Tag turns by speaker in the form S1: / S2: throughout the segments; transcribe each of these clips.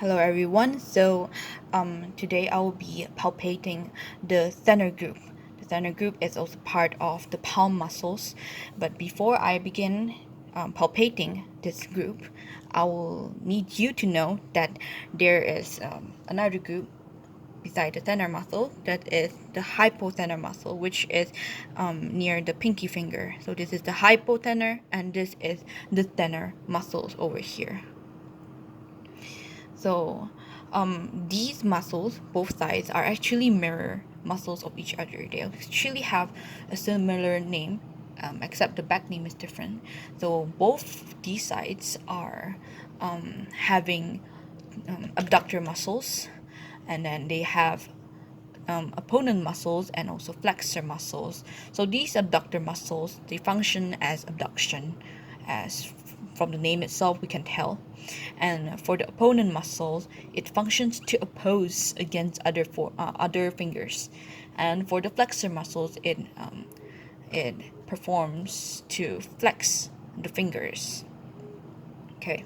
S1: Hello everyone. Today I will be palpating the thenar group. The thenar group is also part of the palm muscles. But before I begin palpating this group, I will need you to know that there is another group beside the thenar muscle, that is the hypothenar muscle, which is near the pinky finger. So this is the hypothenar and this is the thenar muscles over here. So these muscles, both sides, are actually mirror muscles of each other. They actually have a similar name, except the back name is different. So both these sides are having abductor muscles, and then they have opponent muscles and also flexor muscles. So these abductor muscles, they function as abduction, as from the name itself we can tell. And for the opponent muscles, it functions to oppose against other fingers. And for the flexor muscles, it performs to flex the fingers. Okay,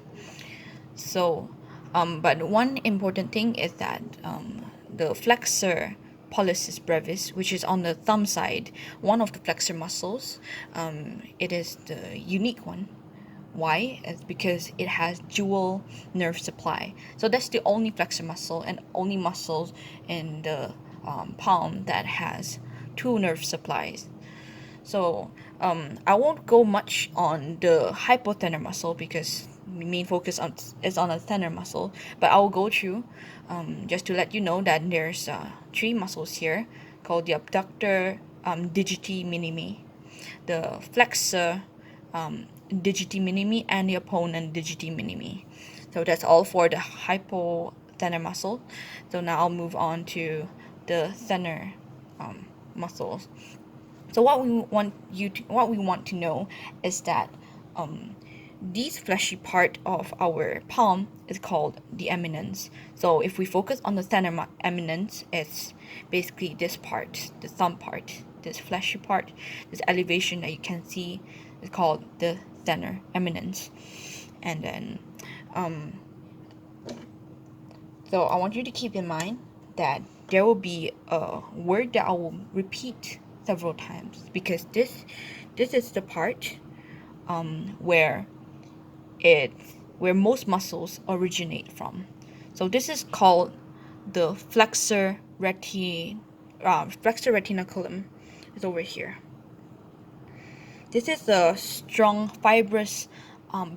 S1: so but one important thing is that the flexor pollicis brevis, which is on the thumb side, one of the flexor muscles, it is the unique one. Why? It's because it has dual nerve supply. So that's the only flexor muscle and only muscles in the palm that has two nerve supplies. So I won't go much on the hypothenar muscle because the main focus is on the thenar muscle, but I'll go through just to let you know that there's three muscles here called the abductor digiti minimi, the flexor digiti minimi, and the opponent digiti minimi. So that's all for the hypothenar muscle. So now I'll move on to the thenar muscles. So what we want to know is that this fleshy part of our palm is called the eminence. So if we focus on the thenar eminence, it's basically this part, the thumb part, this fleshy part, this elevation that you can see is called the thenar eminence. And then so I want you to keep in mind that there will be a word that I will repeat several times because this is the part where it where most muscles originate from. So this is called the flexor retinaculum. It's over here. This is a strong fibrous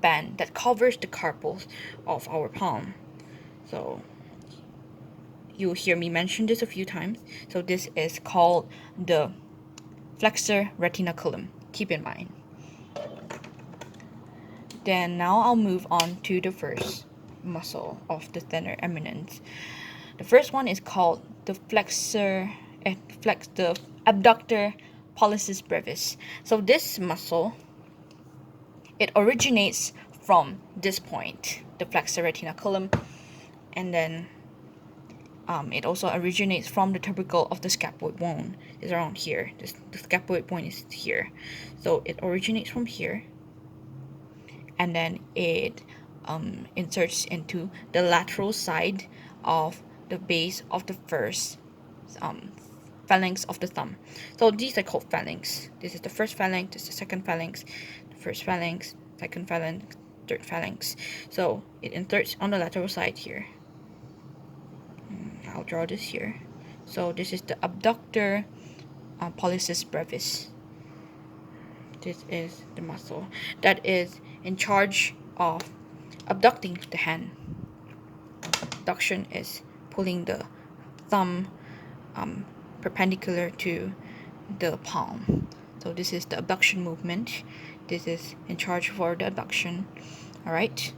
S1: band that covers the carpals of our palm. So you'll hear me mention this a few times. So this is called the flexor retinaculum. Keep in mind. Then now I'll move on to the first muscle of the thenar eminence. The first one is called the the abductor pollicis brevis. So this muscle, it originates from this point, the flexor retinaculum, and then it also originates from the tubercle of the scapular bone. It's around here. The scapular bone is here. So it originates from here, and then it inserts into the lateral side of the base of the first phalanx of the thumb. So these are called phalanx. This is the first phalanx, this is the second phalanx, the first phalanx, second phalanx, third phalanx. So it inserts on the lateral side here. I'll draw this here. So this is the abductor pollicis brevis. This is the muscle that is in charge of abducting the hand. Abduction is pulling the thumb perpendicular to the palm. So this is the abduction movement. This is in charge for the abduction. All right.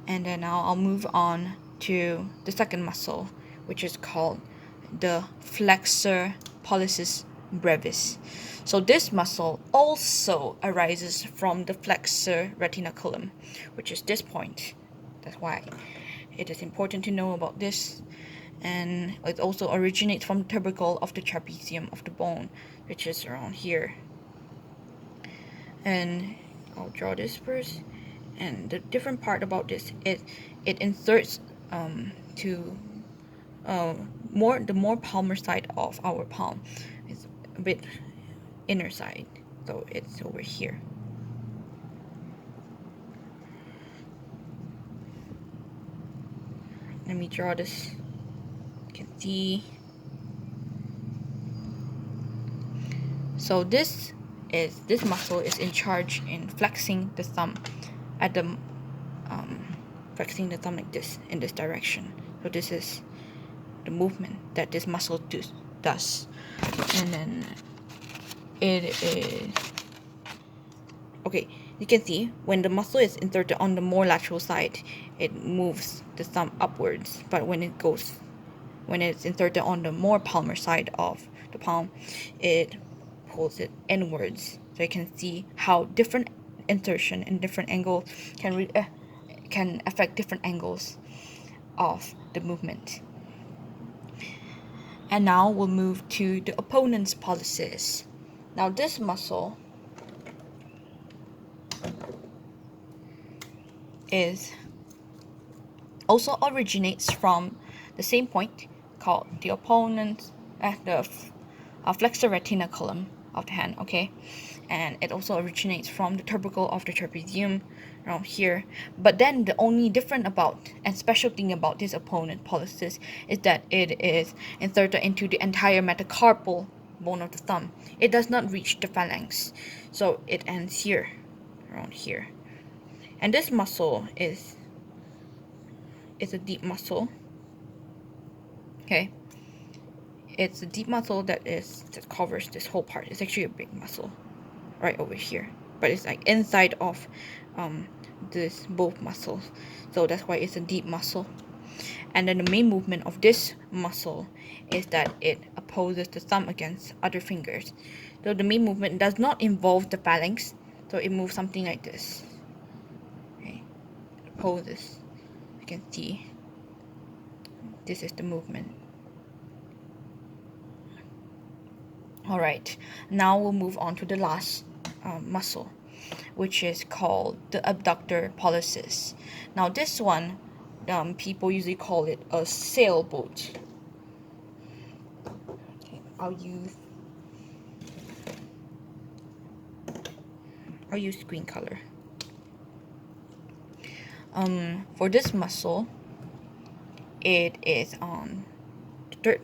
S1: And then now I'll move on to the second muscle, which is called the flexor pollicis brevis. So this muscle also arises from the flexor retinaculum, which is this point. That's why it is important to know about this. And it also originates from the tubercle of the trapezium of the bone, which is around here. And I'll draw this first. And the different part about this is it inserts to the more palmar side of our palm is a bit inner side, so it's over here. Let me draw this. You can see. So this muscle is in charge in flexing the thumb at the flexing the thumb like this in this direction. So this is the movement that this muscle does. And then it is okay. You can see when the muscle is inserted on the more lateral side, it moves the thumb upwards. But when it's inserted on the more palmar side of the palm, it pulls it inwards. So you can see how different insertion and different angles can affect different angles of the movement. And now we'll move to the opponent's pollicis. Now this muscle also originates from the same point called the opponent's the flexor retinaculum of the hand, okay? And it also originates from the tubercle of the trapezium around here. But then the only different and special thing about this opponent pollicis is that it is inserted into the entire metacarpal bone of the thumb. It does not reach the phalanx, so it ends here, around here. And this muscle is a deep muscle, okay? It's a deep muscle that covers this whole part. It's actually a big muscle right over here, but it's like inside of this both muscles, so that's why it's a deep muscle. And then the main movement of this muscle is that it opposes the thumb against other fingers. So the main movement does not involve the phalanx, so it moves something like this. Okay, it opposes. You can see this is the movement. Alright, now we'll move on to the last muscle, which is called the abductor pollicis. Now this one, people usually call it a sailboat. Okay, I'll use screen color. For this muscle, it is on the third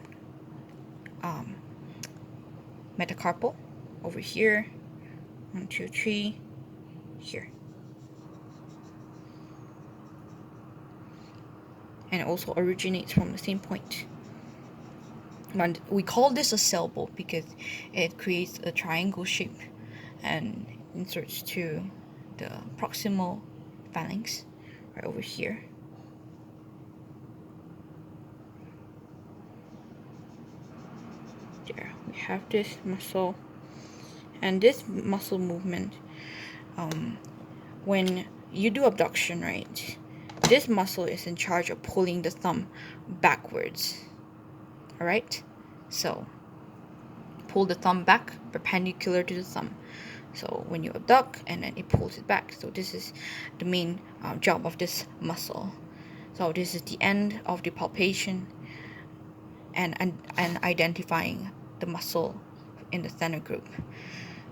S1: metacarpal over here. 1, 2, 3 here. And it also originates from the same point. And we call this a sailboat because it creates a triangle shape and inserts to the proximal phalanx right over here. There we have this muscle, and this muscle movement, when you do abduction, right, this muscle is in charge of pulling the thumb backwards. Alright, so pull the thumb back perpendicular to the thumb. So when you abduct, and then it pulls it back. So this is the main job of this muscle. So this is the end of the palpation and identifying the muscle in the thenar group.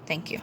S1: Thank you.